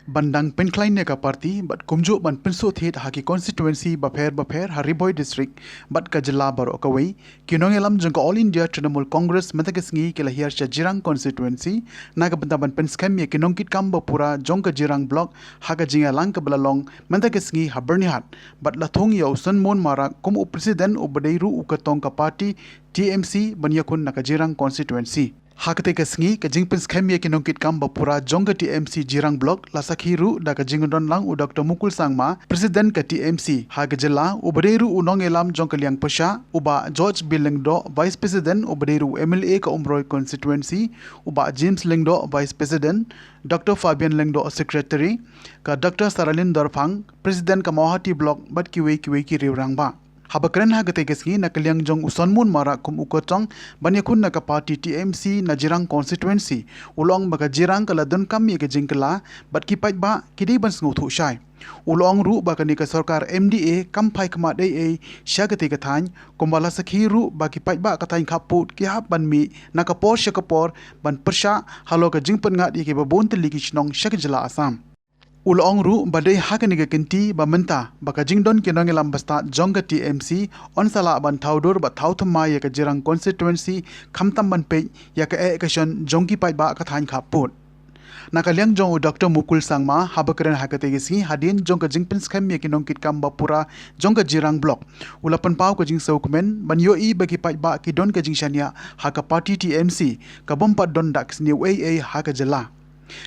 bandang penklain neka parti bat kumju ban Suhthied haki constituency Mawphor Hariboy district bat kajela baro kawai kinong elam jengko All India Trinamool Congress matagasngi kelahir sha Jirang Constituency naga bantaban penskam ye kinong kit kam bapura jongka Jirang block haga jinga lang kabalalong matagasngi habernihat bat lathong yaw Sunmoon Marak kum president ubadeiru ukatong ka party TMC banyakun naka Jirang Constituency Hakate kasngi kajing penskam ye kinongkit kam bapura jongga TMC Jirang block lasakhiru da kajingdon lang u Dr. Mukul Sangma president ka TMC hagajela ubaderu unong elam jongkaliang pasha uba George Bilengdo vice president ubaderu MLA ka Umroy constituency uba James Lengdo vice president Dr. Fabian Lengdo secretary ka Dr. Saralin Dorphang president ka Mawphor block bat kiwe ki riurangba Habakren hagate kasngi nakaliang jong Sunmoon Marak kum ukotong banyakun naka party TMC na Jirang Constituency ulong baga Jirang kala don kam ye kejingkala bat kipat ba kidi ban sngu thu shai ulong ru ba kanika sarkar MDA kampai kama dai syagate kathan kumbala sakhi ru ba kipat ba kathain khaput ki hap ban mi naka por shakapor ban persha halo ka jingpan ngat ye ke babon teliki chnong shakjala Assam Ulong ru badai hakaniga kenti bamenta baka jingdon kinong elam basta jongga TMC on sala ban thaudur ba thauthma ya ka Jirang constituency khamtam ban pe ya ka ekation jongki pai ba ka thain khaput nakaliang jong Dr. Mukul Sangma habakren hakate gisi hadin jongka jingpins kham ya kinong kit kam bapura jongga Jirang block ulapan pau ka jing saukumen ban yo I bagi pai ba ki don ka jing shania haka party TMC ka bompa don dax ni AA haka jela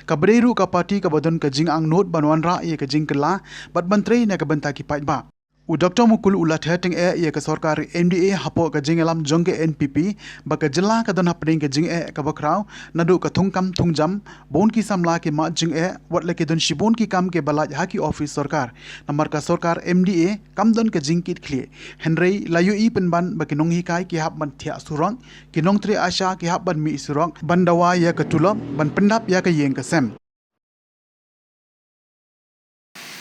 Kabreru ka parti ka badon ka jing ang note banwan ra ye ka jing kala bat bantre na ka banta ki pai ba u Dr. Mukul ulat heteng ye ka sarkar MDA hapo ka jing alam jongge NPP ba ka jela ka don hapring ka jing ka bakraw nadu ka thungkam thungjam bon ki samla ke ma jing wat le ke don shibon ki kam ke bala haki office sarkar namar ka sarkar MDA kam don ka jing kit khlie henrei layu I penban ba kinong hikai ki hap ban thia surang kinong tre asha ki hap ban mi surang bandawa ya ka tulop ban pendap ya ka yeng ka sem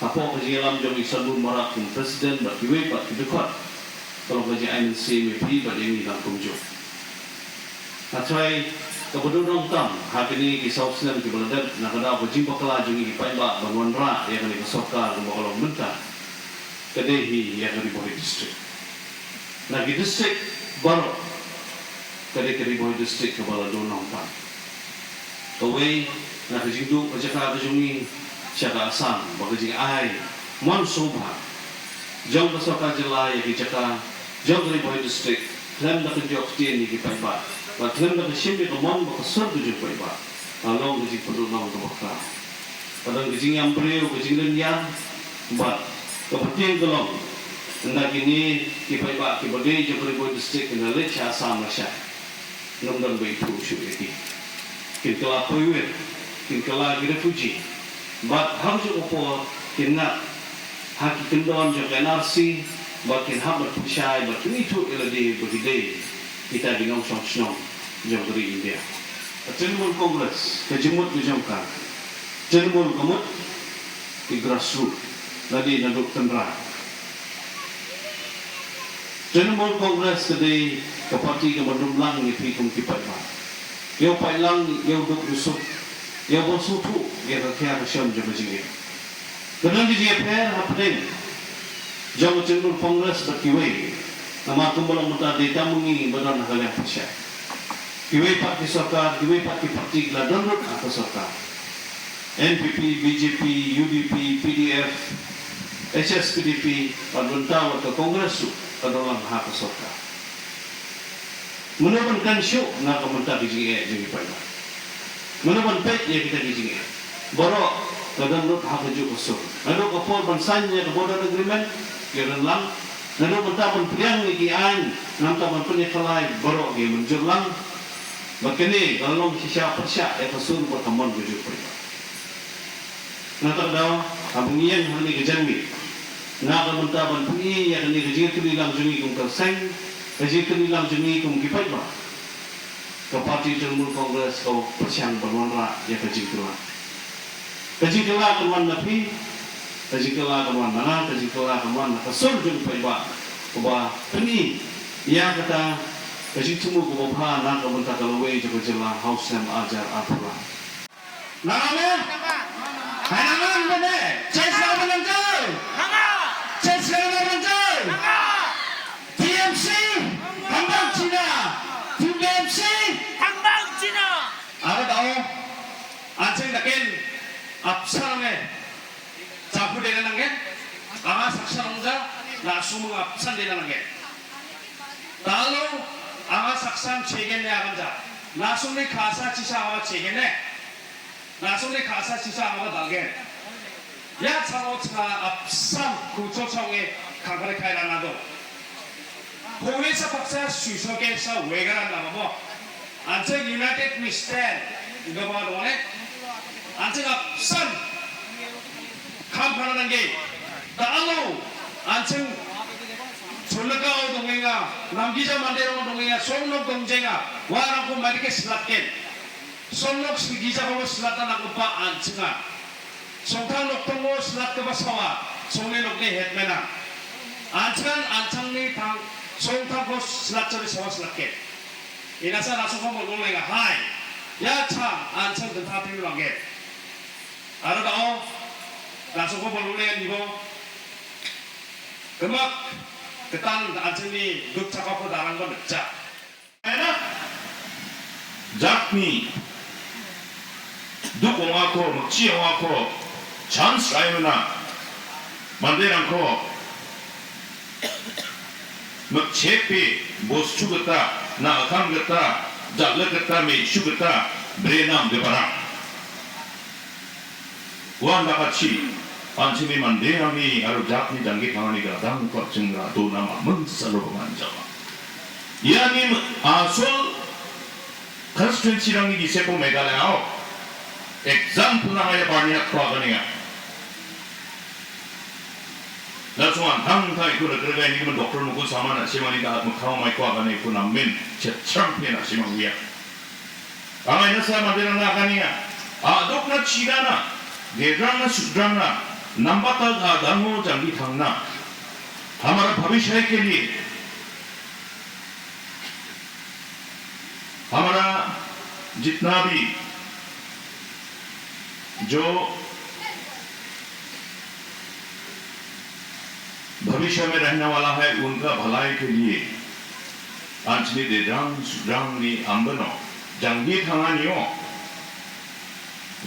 Apa kejialam jom Sunmoon Marak kum presiden bat kiwe bat kidekot kalau kerja ANC MP bat ini dalam kumjo. Natrai kebetulan tam hari ini di South Island di Beladan nak ada berjing bakala jungi di Paiba bangun ra yang di Sokar rumah kalau mentah kedehi yang di Bohai district. Nak di district baru kedai di Bohai district ke Beladan tam. Away nak jingdu kerja jungi Syaka Assam, bagi ai, mon sobha, jom besoka jelai di Jaka, jom dari Bohai district, klaim dah kerja oktian di Paiba, bat klaim dah kesimpi kemon bakasar tujuh Paiba, along kerja perlu nang kebakar, kadang kerja yang beriu, kerja lenyan, bat kepenting kelong, hendak ini di Paiba, di Bodai jom dari Bohai district, kena lecah Assam masya, nongdan beritu syukiti, kita lapui, kita lagi refugee. But how do you afford kina haki kendon jo NRC but kin hammer pushai but we to elade bagi kita bingung song jo dari India. Trinamool Congress kejumut kejumkan. Trinamool kamut di grassroots lagi naduk tendra. Trinamool Congress today ke parti ke bandumlang ni pikum kipat ba. Yo pailang yo duk rusuk ya bosu tu ya kaya macam jam begini. Kemudian dia per happening. Jam Trinamool Congress berkiwai. Nama kumpulan muda data mengi benar nak kalian percaya. Kiwai parti sarkar, kiwai parti geladon atau sarkar. NPP, BJP, UDP, PDF, HSPDP, padunta ke Kongres adalah hak sarkar. Menemukan syuk nak komentar di jadi pada. Menemukan pet yang kita gijing borok kadang lut hak kejuk usul lalu kapol bansanya ke border agreement kira lang lalu mentapan priang ni kian namtapan penyekelai borok dia menjelang makini kalau sisa persyak usul pertemuan kejuk perintah nanti dah abungian hal ni kejami nak mentapan puni yang ni kejing kelilang jungi kum kerseng kejing kelilang jungi kum kipai bah ke parti Trinamool Congress kau persiang berwarna ya kejing kelah keman napi kejing kelah keman mana kejing kelah keman kesul jun Paiba keba ini ia kata kejing temu ke bawah nak kementak kalawai jaga jelah haus yang ajar apulah. Nama 하나만 보내 제스가 먼저 제스가 먼저 TMC 방방지나 TMC 방방지나 알아다오 안청 나겐 앞사람에 자부되는 게 아마 saksanong자 나수무 앞산되는 게 나로 아마 saksan 제겐네 아간자 나수미 가사 지사와 제겐네 나수미 가사 지사와 달게 야 차오차 앞산 구초청에 강가를 가이라나도 고회사 박사 수석에서 외가란 나가고 안청 유나이티드 위 스탠드 이거 봐도네 안청 앞산 간판하는 게 나로 안청 졸라가오 동행아 남기자 만대로 동행아 송록 동쟁아 와라고 말이게 슬랍게 송록 기자하고 슬랍다나고 봐 안청아 송탄 녹동고 슬랍다고 사와 송의 녹네 헷매나 안청은 안청리 당 송탄고 슬랍자리 사와 슬랍게 이나사 나송고 몰롱랭아 하이 야참 안청 근타 필요한 게 알아다오 나서고 볼래 이거 음악 그딴 안천이 극작하고 나란 건 없자. 작니 누공하고 먹지용하고 잔스라이브나 만대랑고 먹 제피 모스 죽었다 나 감겼다 잘렸다 매 죽었다 브레남 되바라 와나같이 안심이 만대함이 아로 작니 장기 강하니까 당과 증가 도나마 문살로 만져봐 이하님 아솔 컨스티튜엔시랑이 기세포 메갈레아오 example 나가야 바니아 크와가니야 나중에 당타이 그걸 들어가 있는 doktor 먹고 사마나 시마니가 뭐 카오마이 크와가니 그 남민 제 트럼프나 시마위야 아마이나 사마데나 나가니야 아 dokna 치가나 Jirang Sudrangna नंबता गादांगो जंगी थांगना हमारा भविष्य के लिए हमारा जितना भी जो भविष्य में रहने वाला है उनका भलाई के लिए अंचनी जिरांग सुद्रांगनी अंबनो जंगी थांगानियो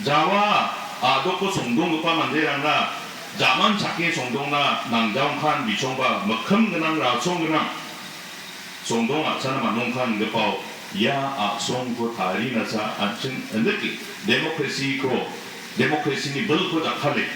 जावा 아도코 송동급바 만대랑나 자만 작게 송동나 낭자옹칸 미총바 먹흠그낭 라송그낭 송동 아차나 만농칸 그바오 야 아송고 다리나사 안층 느끼 데모크레시고 데모크레시니 벌고 작할래